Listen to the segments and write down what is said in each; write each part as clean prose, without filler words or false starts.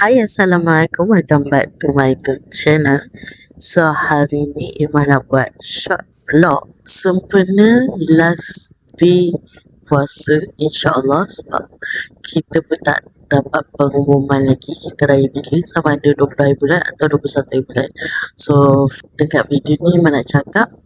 Hai, Assalamualaikum. Welcome back to my YouTube channel. So, hari ni Irma nak buat short vlog sempena last day puasa, insyaAllah, sebab kita pun tak dapat pengumuman lagi kita raya bila, sama ada 20 hari bulan atau 21 hari bulan. So, dekat video ni Irma nak cakap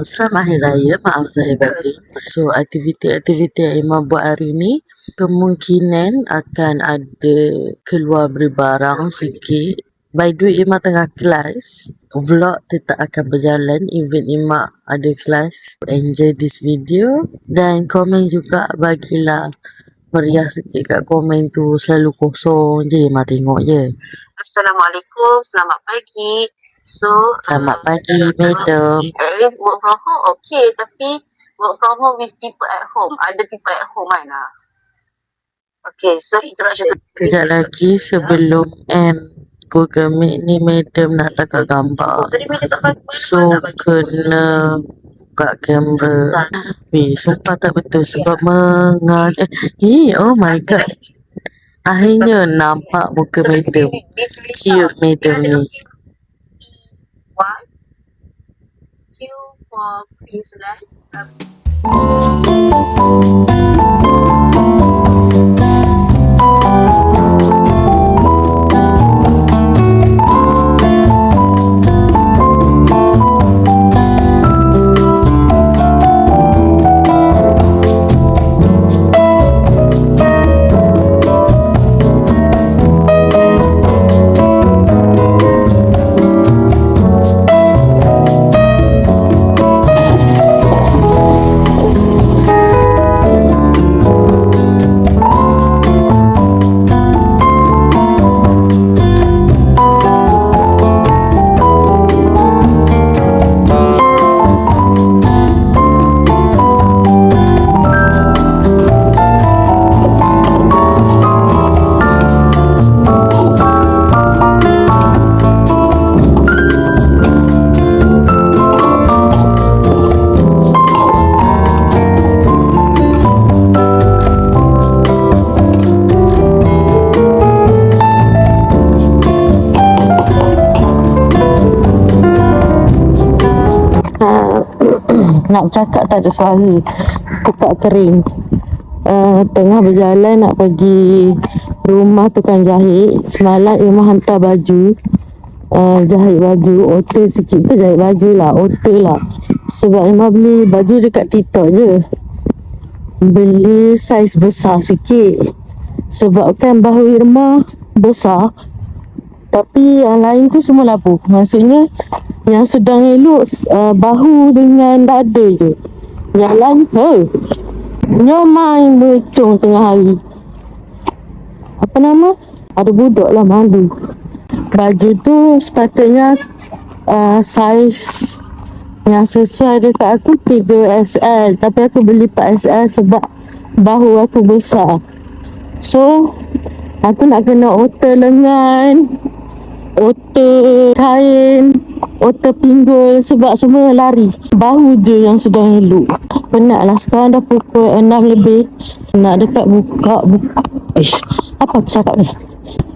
selamat Hari Raya, maaf zahir batin. So, aktiviti-aktiviti yang Irma buat hari ni kemungkinan akan ada keluar beli barang sikit. By the way, Irma tengah kelas. Vlog tetap akan berjalan even Irma ada kelas. Enjoy this video. Dan komen juga, bagilah meriah sikit kat komen tu. Selalu kosong je Irma tengok je. Assalamualaikum, selamat pagi. So, Selamat pagi, madam. At least work from home okay, tapi work from home with people at home. Ada people at home kan? Okay, so introduction to Kejap lagi sebelum end Google Meet ni, madam nak tangkap gambar. So, kena buka kamera. Sumpah tak betul sebab oh my god. Akhirnya nampak muka madam. Cute madam ni. One, Q for Queensland. Nak cakap tak ada suara, tekak kering. Tengah berjalan nak pergi rumah tukang jahit. Semalam Irma hantar baju, jahit baju. Otter sikit ke jahit baju lah, otter lah. Sebab Irma beli baju dekat TikTok je, beli saiz besar sikit. Sebab kan bahu Irma besar, tapi yang lain tu semua labuh. Maksudnya yang sedang elok bahu dengan dada je. Yang lain nyomai mecong tengah hari. Apa nama? Ada budak lah, malu. Baju tu sepatutnya saiz yang sesuai dekat aku 3XL, tapi aku beli 4XL sebab bahu aku besar. So aku nak kena otter lengan, otter kain, otter pinggul, sebab semua lari. Bahu je yang sedang elok. Penat lah, sekarang dah pukul 6 lebih. Nak dekat buka. Apa aku cakap ni?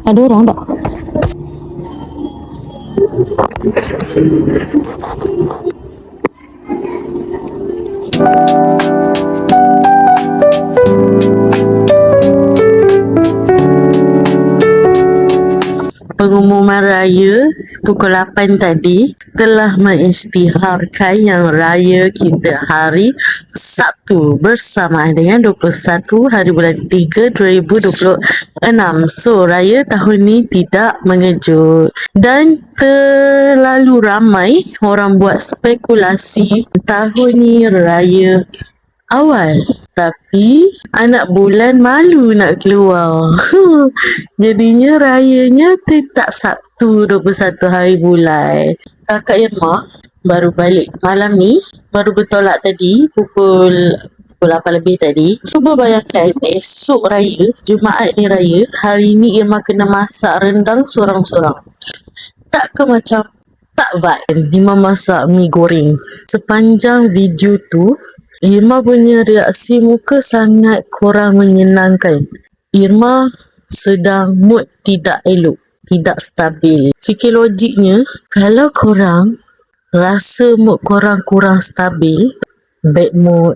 Ada orang tak? Pengumuman raya pukul 8 tadi telah mengisytiharkan yang raya kita hari Sabtu bersamaan dengan 21 hari bulan 3 2026. So, raya tahun ni tidak mengejut dan terlalu ramai orang buat spekulasi tahun ni raya awal, tapi anak bulan malu nak keluar. Jadinya rayanya tetap Sabtu 21 hari bulan. Kakak Irma baru balik malam ni, baru bertolak tadi pukul 8 lebih tadi. Cuba bayangkan esok raya, Jumaat ni raya, hari ni Irma kena masak rendang sorang-sorang. Tak ke macam tak vibe Irma masak mi goreng. Sepanjang video tu Irma punya reaksi muka sangat kurang menyenangkan. Irma sedang mood tidak elok, tidak stabil. Fikir logiknya, kalau korang rasa mood korang kurang stabil, bad mood,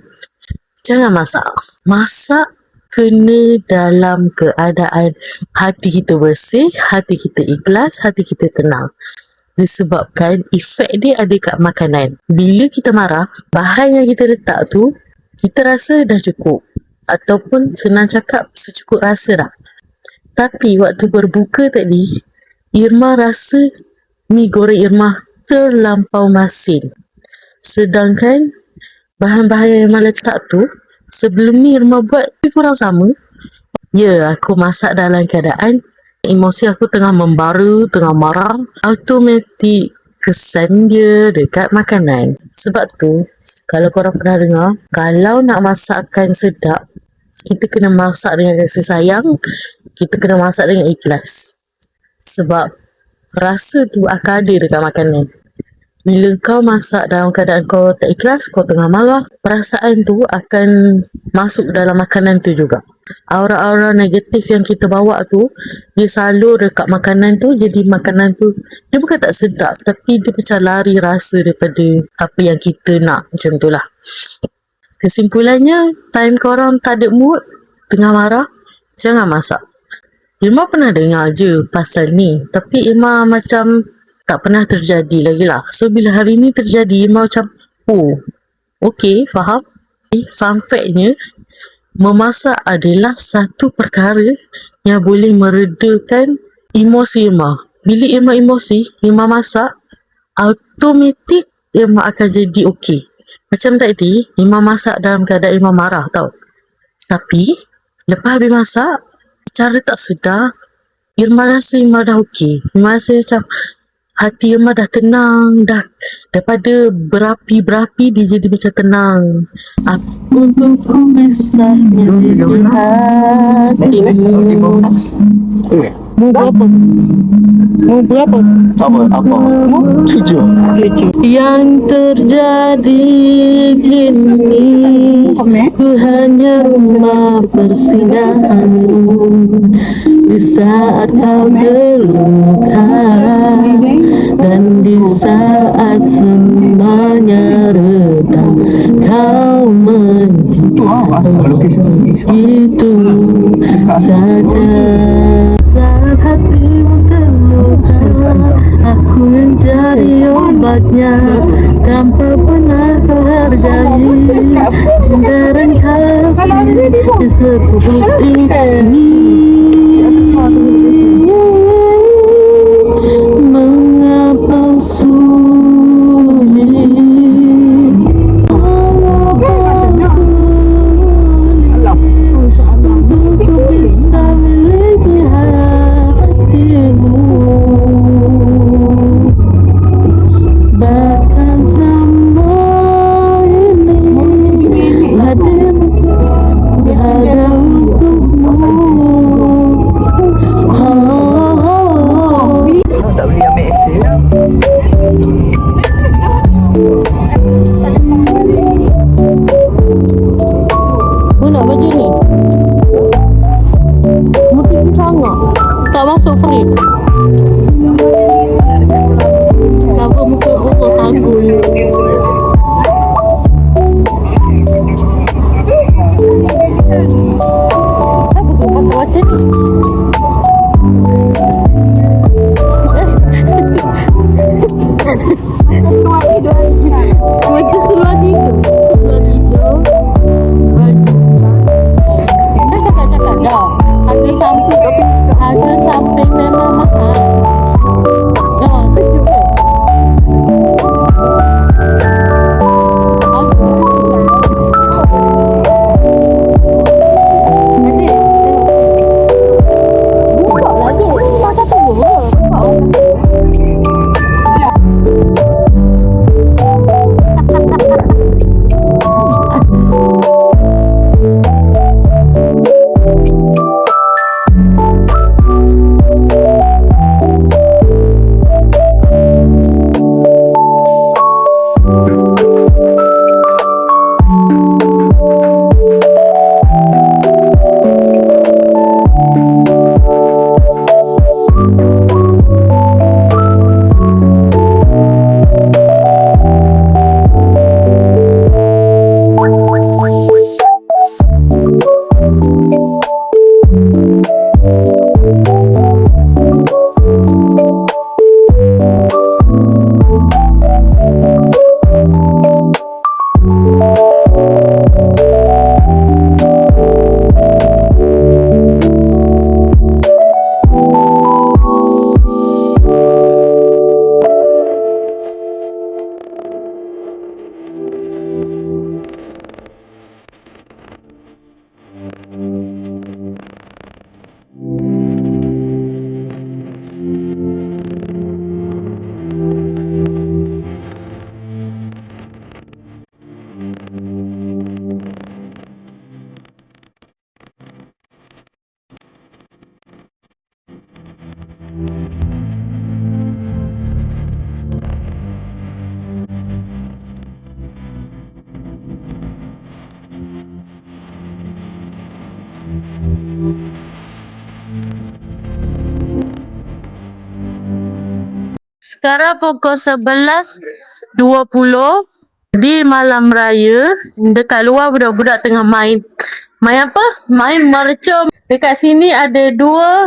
jangan masak. Masak kena dalam keadaan hati kita bersih, hati kita ikhlas, hati kita tenang. Disebabkan efek dia ada kat makanan. Bila kita marah, bahan yang kita letak tu, kita rasa dah cukup. Ataupun senang cakap, secukup rasa dah. Tapi waktu berbuka tadi, Irma rasa mi goreng Irma terlampau masin. Sedangkan bahan-bahan yang Irma letak tu, sebelum ni Irma buat lebih kurang sama. Ya, aku masak dalam keadaan emosi aku tengah membara, tengah marah. Automatik kesan dia dekat makanan. Sebab tu, kalau korang pernah dengar, kalau nak masakkan sedap, kita kena masak dengan kasih sayang, kita kena masak dengan ikhlas. Sebab rasa tu akan ada dekat makanan. Bila kau masak dalam keadaan kau tak ikhlas, kau tengah marah, perasaan tu akan masuk dalam makanan tu juga. Aura-aura negatif yang kita bawa tu, dia salur dekat makanan tu, jadi makanan tu, dia bukan tak sedap, tapi dia macam lari rasa daripada apa yang kita nak, macam tu lah. Kesimpulannya, time korang tak ada mood, tengah marah, jangan masak. Irma pernah dengar je pasal ni, tapi Irma macam tak pernah terjadi lagi lah. So, bila hari ni terjadi, Irma macam, oh, okay, faham. Fun fact-nya, memasak adalah satu perkara yang boleh meredakan emosi Irma. Bila Irma emosi, Irma masak, automatik Irma akan jadi okey. Macam tadi, Irma masak dalam keadaan Irma marah tau. Tapi, lepas habis masak, cara tak sedar, Irma rasa Irma dah okey. Irma rasa macam hati Irma dah tenang, dah daripada berapi-berapi dia jadi macam tenang. Untuk bisa hatimu. Mu berapa? Apa? 7. Yang terjadi kini, ku hanya rumah persinggahanmu. Di saat kau terluka dan di saat semuanya reda, kau menyentuh itu saja. Saat hatimu terluka, aku mencari obatnya tanpa pernah kau hargai. Cinta dan kasih di setulus ini, mengapa sulit untuk bisa miliki hatimu. Bahkan semua ini hadir ada untukmu. Sekarang pukul 11.20 di malam raya. Dekat luar budak-budak tengah main. Main apa? Main mercom. Dekat sini ada dua.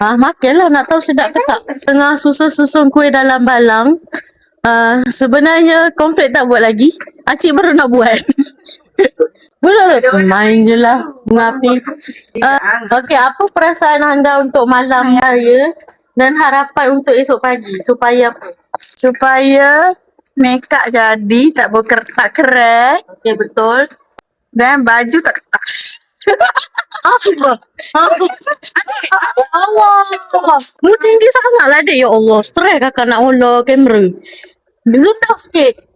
Makanlah, nak tahu sedap ke tak. Tengah susun kuih dalam balang. Sebenarnya konflik tak buat lagi. Acik baru nak buat. Boleh main je lah bunga api. Okey, apa perasaan anda untuk malam raya dan harapan untuk esok pagi? Supaya apa? Supaya make up jadi tak keren Okey, betul. dan baju tak ketas. Apa? Allah. Mu tinggi sangat lah dek. Ya Allah. Stres kakak nak olah kamera. Rendah sikit.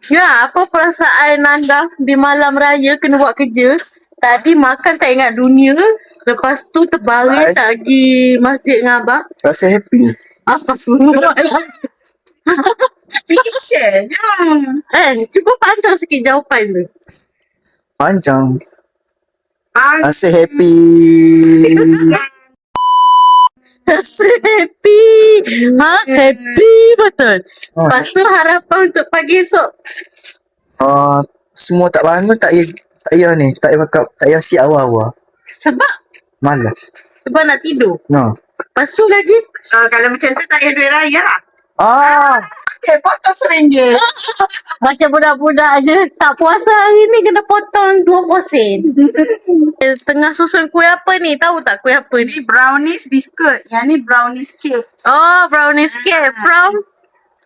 Ya, apa perasaan anda di malam raya kena buat kerja? Tadi makan tak ingat dunia. Lepas tu terbaring tak pergi masjid dengan abang. Rasa happy. Astagfirullahaladzim. Share je. Cuba panjang sikit jawapan tu. Panjang. Ah, Rasa happy. Rasa happy. Happy betul. Lepas tu harapan untuk pagi esok. Semua tak bangun tak payah ni. Tak payah makeup. Tak payah siap awal-awal. Sebab Malas. nak tidur. No. Lepas tu lagi. kalau macam tu tak payah duit raya lah. Okay, potong RM1. Macam budak-budak je. Tak puasa hari ni kena potong 20 sen. Tengah susun kuih apa ni? Tahu tak kuih apa ni? Ni brownies biscuit. Yang ni brownies cake. Oh, brownies cake from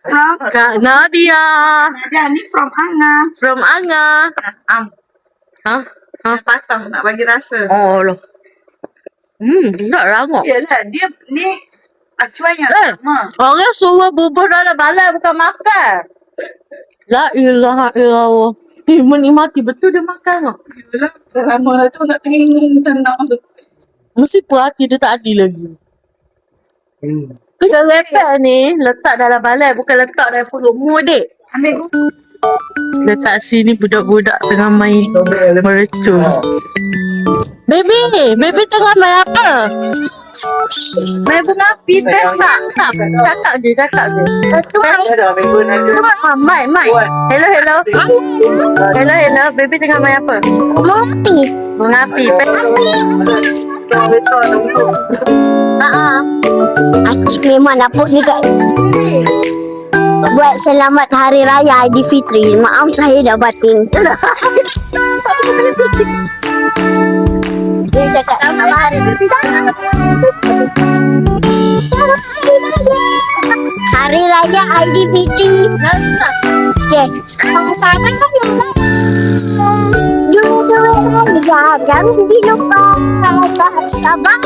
From Kak Nadia. Nadia, ni from Anga. From Anga. Hah? Patah nak bagi rasa. Oh loh. Tak rangok. Yalah, dia ni acuan yang sama. Orang suruh bubur dalam balai bukan makan. La ilaha illallah. Menikmati betul dia makan tau. Yalah, dah lama tu nak tengok tenang tu. Mesti puas hati dia tak adil lagi. Kena lepek ni letak dalam balai bukan letak dalam perutmu dek. Ambil Dekat sini budak-budak tengah main mercun. Baby tengah main apa? Main bunga api, tak. Cakap je. Mai. Hello. Hello, baby tengah main apa? Bunga api. Acik memang nak post dekat buat selamat hari raya Aidilfitri. Maaf saya dah batin. Dia cakap selamat hari Hari raya Aidilfitri. Okay. Sama kan dua-dua jangan dilupa tak sabar.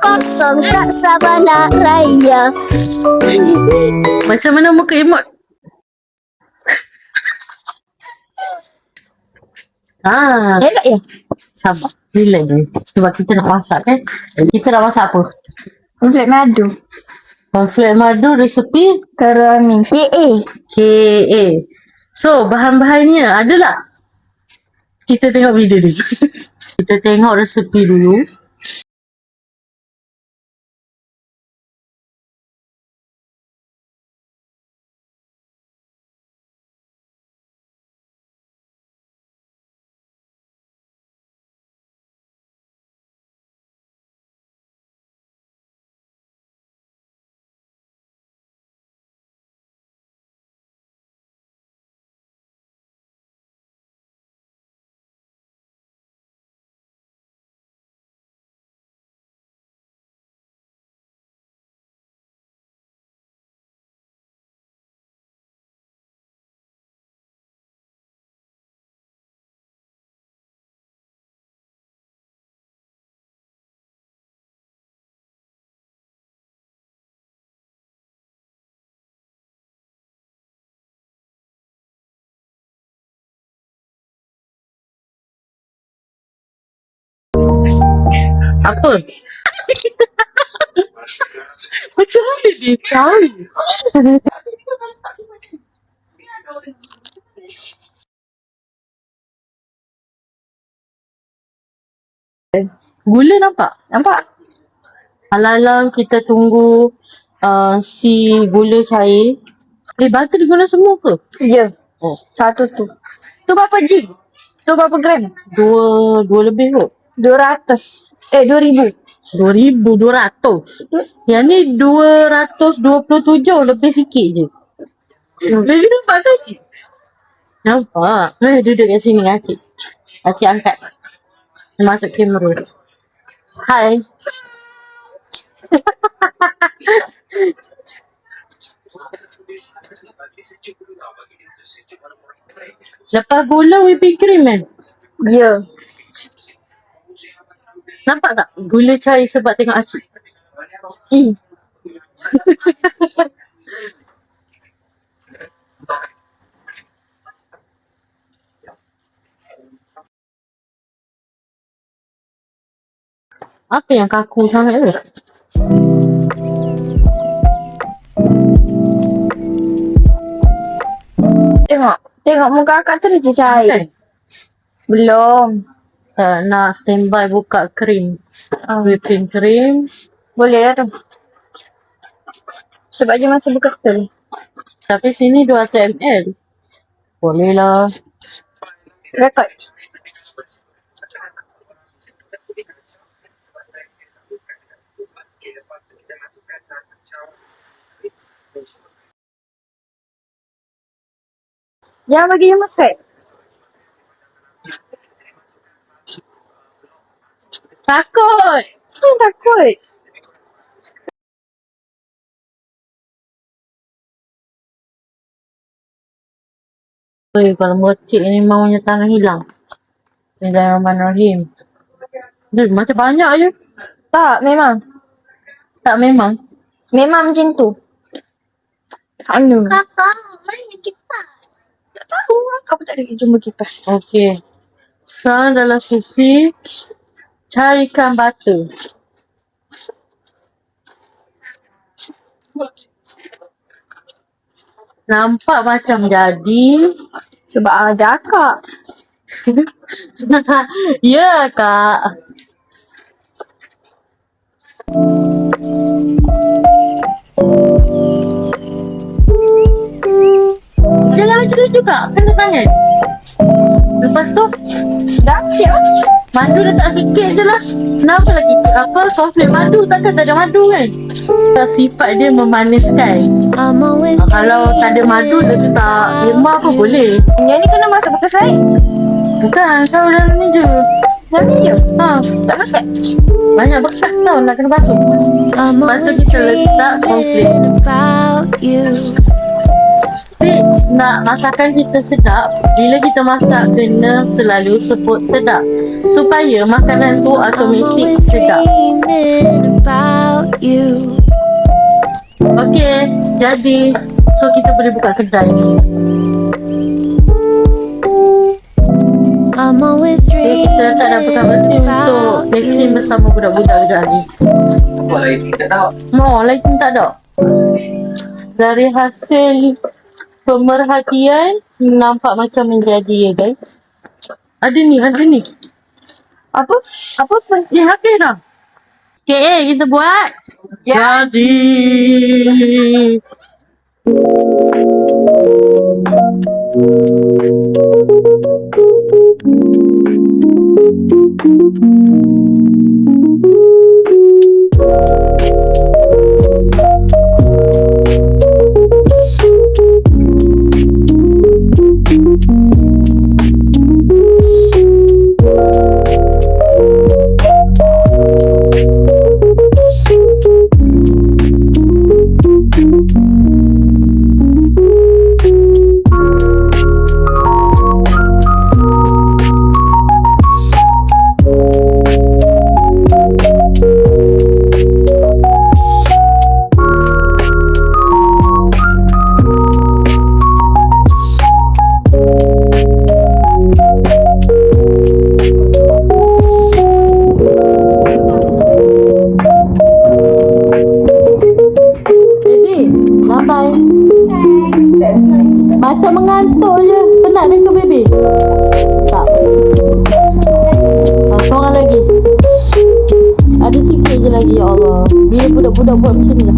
Kosong tak sabar nak raya. Macam mana muka emot? Elok ya? Sabar. Relax ni. Sebab kita nak masak kan? Kita nak masak apa? Untuk madu. Konflik madu resepi Kerami. KA. So, bahan-bahannya adalah. Kita tengok video dulu. Kita tengok resepi dulu. Apa? Macam mana dia tahu? Gula nampak? Nampak? Alang-alang kita tunggu si gula cair. Butter diguna semua ke? Ya. Oh. Satu tu. Tu berapa G? Tu berapa gram? Dua lebih kot. 200. 2000. 2,200. Yang ni 227 lebih sikit je. Baby nampak tak cik? Nampak. Duduk kat sini dengan Acik. Acik angkat. Masuk kamera. Hai. Lepas gula whipping cream kan? Ya. Nampak tak? Gula cair sebab tengok Acik. Apa yang kaku sangat tu? Tengok muka akak terus je cair. Kan? Belum. Nak standby buka krim. Whipping cream. Boleh lah tu. Sebab dia masih berketul. Tapi sini 200 ml. Boleh lah. Rekod. Jangan bagi dia makan. Takut! Jangan takut. Kalau mercik ni maunya tangan hilang. Bismillahirrahmanirrahim. Macam banyak je. Tak, memang. Tak memang. Memang macam tu. Anu. Kakak, mana kipas? Tak tahu lah. Kau pun tak ada jumpa kipas. Okey. Sekarang dalam sisi cairkan butter. Nampak macam jadi. Sebab ada akak. Ya kak. Jangan macam tu juga. Kena tangan. Lepas tu Dah siap. madu letak sikit je lah. Kenapa lagi konflik madu? Takkan tak ada madu kan? Sifat dia memaniskan. Kalau tak ada madu letak lemah apa boleh. Yang ni kena masak bekas lain. Bukan, tahu dalam ni je. Yang ni je. Tak masak. Banyak bekas tau nak kena basuh. Lepas tu kita letak konflik. Tips nak masakan kita sedap, bila kita masak kena selalu sebut sedap supaya makanan tu automatik sedap. Okey, jadi so kita boleh buka kedai. Jadi kita tak ada pekan bersih untuk baking bersama budak-budak kejap ni. Lighting tak ada. Lighting tak ada. Dari hasil pemerhatian nampak macam menjadi ya guys. Ada ni. Apa pun? Habis dah. Okay, kita buat. Jadi. lagi ya Allah. Bila budak-budak buat macam ni lah.